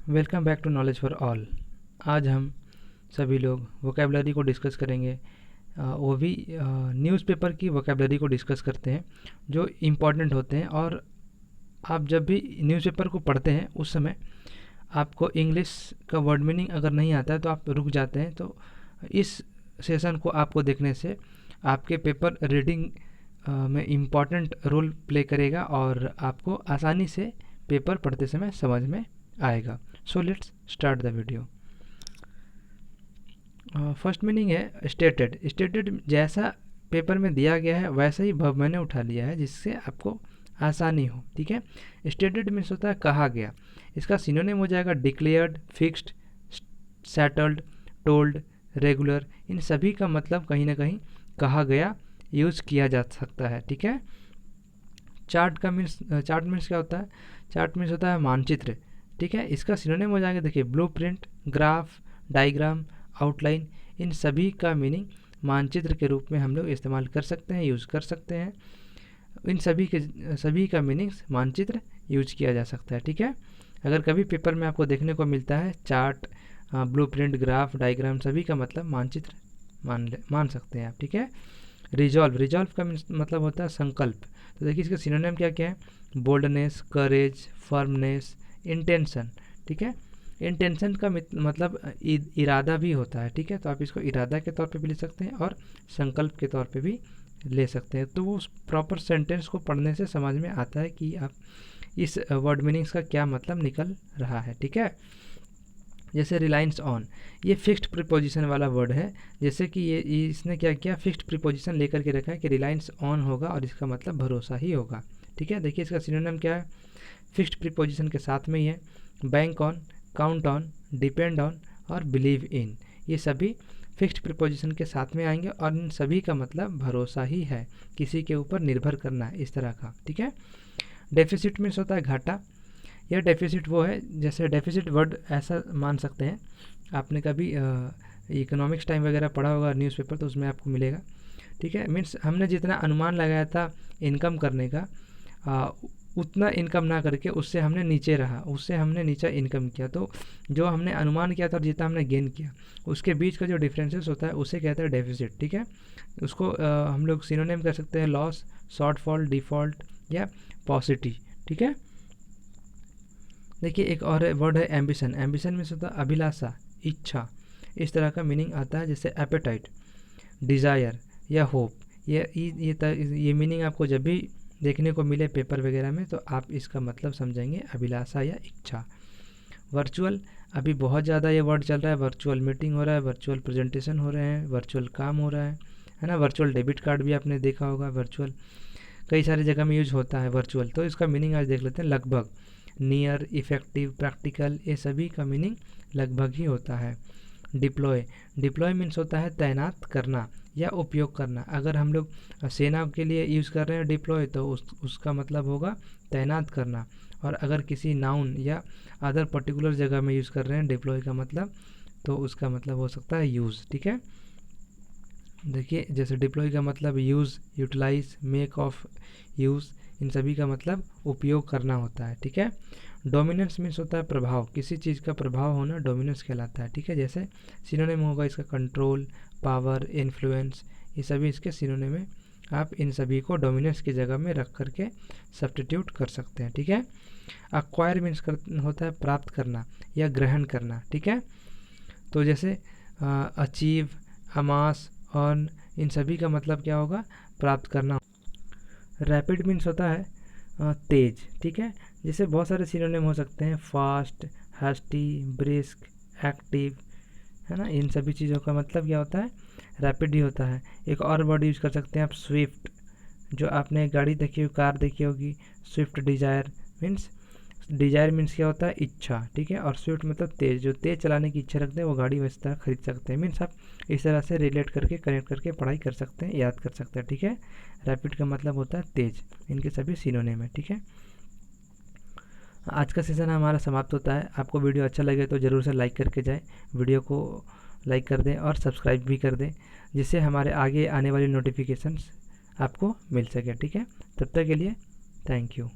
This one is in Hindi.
Welcome back to knowledge for all. आज हम सभी लोग वोकेबलरी को डिस्कस करेंगे। वो भी न्यूज़पेपर की वोकेबलरी को डिस्कस करते हैं जो इम्पॉर्टेंट होते हैं। और आप जब भी न्यूज़पेपर को पढ़ते हैं उस समय आपको इंग्लिश का वर्ड मीनिंग अगर नहीं आता है तो आप रुक जाते हैं। तो इस सेशन को आपको देखने से आपके पेपर रीडिंग में इम्पॉर्टेंट रोल प्ले करेगा और आपको आसानी से पेपर पढ़ते समय समझ में आएगा। So let's start the video. First meaning है स्टेटेड। स्टेटेड जैसा पेपर में दिया गया है वैसा ही वर्ब मैंने उठा लिया है जिससे आपको आसानी हो। ठीक है, स्टेटेड मीन्स होता है कहा गया। इसका सिनोनिम हो जाएगा declared, fixed, settled, told, regular. इन सभी का मतलब कहीं ना कहीं कहा गया यूज़ किया जा सकता है। ठीक है, चार्ट मीन्स क्या होता है? चार्ट मीन्स होता है मानचित्र। ठीक है, इसका सिनोनिम हो जाएगा देखिए ब्लूप्रिंट, ग्राफ, डायग्राम, आउटलाइन। इन सभी का मीनिंग मानचित्र के रूप में हम लोग इस्तेमाल कर सकते हैं, यूज़ कर सकते हैं। इन सभी का मीनिंग्स मानचित्र यूज किया जा सकता है। ठीक है, अगर कभी पेपर में आपको देखने को मिलता है चार्ट, ब्लूप्रिंट, ग्राफ, डायग्राम, सभी का मतलब मानचित्र मान सकते हैं आप। ठीक है, रिजॉल्व का मतलब होता है संकल्प। तो देखिए इसका सिनोनिम क्या क्या है? बोल्डनेस, करेज, फर्मनेस, इंटेंशन। ठीक है, इंटेंशन का मतलब इरादा भी होता है। ठीक है, तो आप इसको इरादा के तौर पे भी ले सकते हैं और संकल्प के तौर पे भी ले सकते हैं। तो वो उस प्रॉपर सेंटेंस को पढ़ने से समझ में आता है कि आप इस वर्ड मीनिंग्स का क्या मतलब निकल रहा है। ठीक है, जैसे रिलायंस ऑन, ये फिक्स्ड प्रीपोजिशन वाला वर्ड है। जैसे कि ये इसने क्या किया, फिक्स्ड प्रीपोजिशन लेकर के रखा है कि रिलायंस ऑन होगा और इसका मतलब भरोसा ही होगा। ठीक है, देखिए इसका सिनोनिम क्या है? फिक्स्ड प्रीपोजिशन के साथ में ही है bank on, count on, depend on और बिलीव इन। ये सभी फिक्स्ड प्रीपोजिशन के साथ में आएंगे और इन सभी का मतलब भरोसा ही है, किसी के ऊपर निर्भर करना है, इस तरह का। ठीक है, डेफिसिट मीन्स होता है घाटा। यह डेफिसिट वो है, जैसे डेफिसिट वर्ड ऐसा मान सकते हैं, आपने कभी इकोनॉमिक्स टाइम वगैरह पढ़ा होगा न्यूज़पेपर, तो उसमें आपको मिलेगा। ठीक है, मीन्स हमने जितना अनुमान लगाया था इनकम करने का, उतना इनकम ना करके उससे हमने नीचे रहा, उससे हमने नीचा इनकम किया। तो जो हमने अनुमान किया था और जितना हमने गेन किया उसके बीच का जो डिफरेंसेस होता है उसे कहते हैं डेफिसिट। ठीक है, उसको हम लोग सिनोनिम कर सकते हैं लॉस, शॉर्टफॉल, डिफॉल्ट या पॉसिटी। ठीक है, देखिए एक और वर्ड है एम्बिशन। एम्बिशन में होता है अभिलाषा, इच्छा। इस तरह का मीनिंग आता है, जैसे एपेटाइट, डिज़ायर या होप। ये मीनिंग आपको जब भी देखने को मिले पेपर वगैरह में तो आप इसका मतलब समझेंगे अभिलाषा या इच्छा। वर्चुअल, अभी बहुत ज़्यादा ये वर्ड चल रहा है। वर्चुअल मीटिंग हो रहा है, वर्चुअल प्रेजेंटेशन हो रहे हैं, वर्चुअल काम हो रहा है ना। वर्चुअल डेबिट कार्ड भी आपने देखा होगा, वर्चुअल कई सारी जगह में यूज होता है वर्चुअल। तो इसका मीनिंग आज देख लेते हैं। लगभग, नियर, इफेक्टिव, प्रैक्टिकल, ये सभी का मीनिंग लगभग ही होता है। डिप्लॉय मीन्स होता है तैनात करना या उपयोग करना। अगर हम लोग सेना के लिए यूज़ कर रहे हैं डिप्लॉय तो उसका मतलब होगा तैनात करना। और अगर किसी नाउन या अदर पर्टिकुलर जगह में यूज़ कर रहे हैं डिप्लॉय का मतलब, तो उसका मतलब हो सकता है यूज़। ठीक है, देखिए जैसे डिप्लॉय का मतलब use, utilize, make of use, इन सभी का मतलब उपयोग करना होता है। ठीक है, डोमिनेंस मीन्स होता है प्रभाव, किसी चीज़ का प्रभाव होना डोमिनेंस कहलाता है। ठीक है, जैसे सिनोनिम होगा इसका कंट्रोल, पावर, इन्फ्लुएंस, ये सभी इसके सिनोनिम में। आप इन सभी को डोमिनेंस की जगह में रख करके सब्स्टिट्यूट कर सकते हैं। ठीक है, अक्वायर मीन्स होता है प्राप्त करना या ग्रहण करना। ठीक है, तो जैसे अचीव, अमास, अर्न, इन सभी का मतलब क्या होगा? प्राप्त करना। रैपिड मीन्स होता है तेज। ठीक है, जैसे बहुत सारे सिनोनिम हो सकते हैं, फास्ट, हैस्टी, ब्रिस्क, एक्टिव, है ना। इन सभी चीज़ों का मतलब क्या होता है? रैपिड ही होता है। एक और वर्ड यूज कर सकते हैं आप, स्विफ्ट। जो आपने गाड़ी देखी होगी, कार देखी होगी, स्विफ्ट डिज़ायर मीन्स क्या होता है? इच्छा। ठीक है, और स्विफ्ट मतलब तेज, जो तेज चलाने की इच्छा रखते हैं वो गाड़ी वैसे तरह खरीद सकते हैं। मीन्स आप इस तरह से रिलेट करके, कनेक्ट करके पढ़ाई कर सकते हैं, याद कर सकते हैं। ठीक है, रैपिड का मतलब होता है तेज। इनके सभी सिनोनिम है। ठीक है, आज का सेशन हमारा समाप्त होता है। आपको वीडियो अच्छा लगे तो ज़रूर से लाइक करके जाएं, वीडियो को लाइक कर दें और सब्सक्राइब भी कर दें, जिससे हमारे आगे आने वाली नोटिफिकेशंस आपको मिल सके। ठीक है, तब तक के लिए थैंक यू।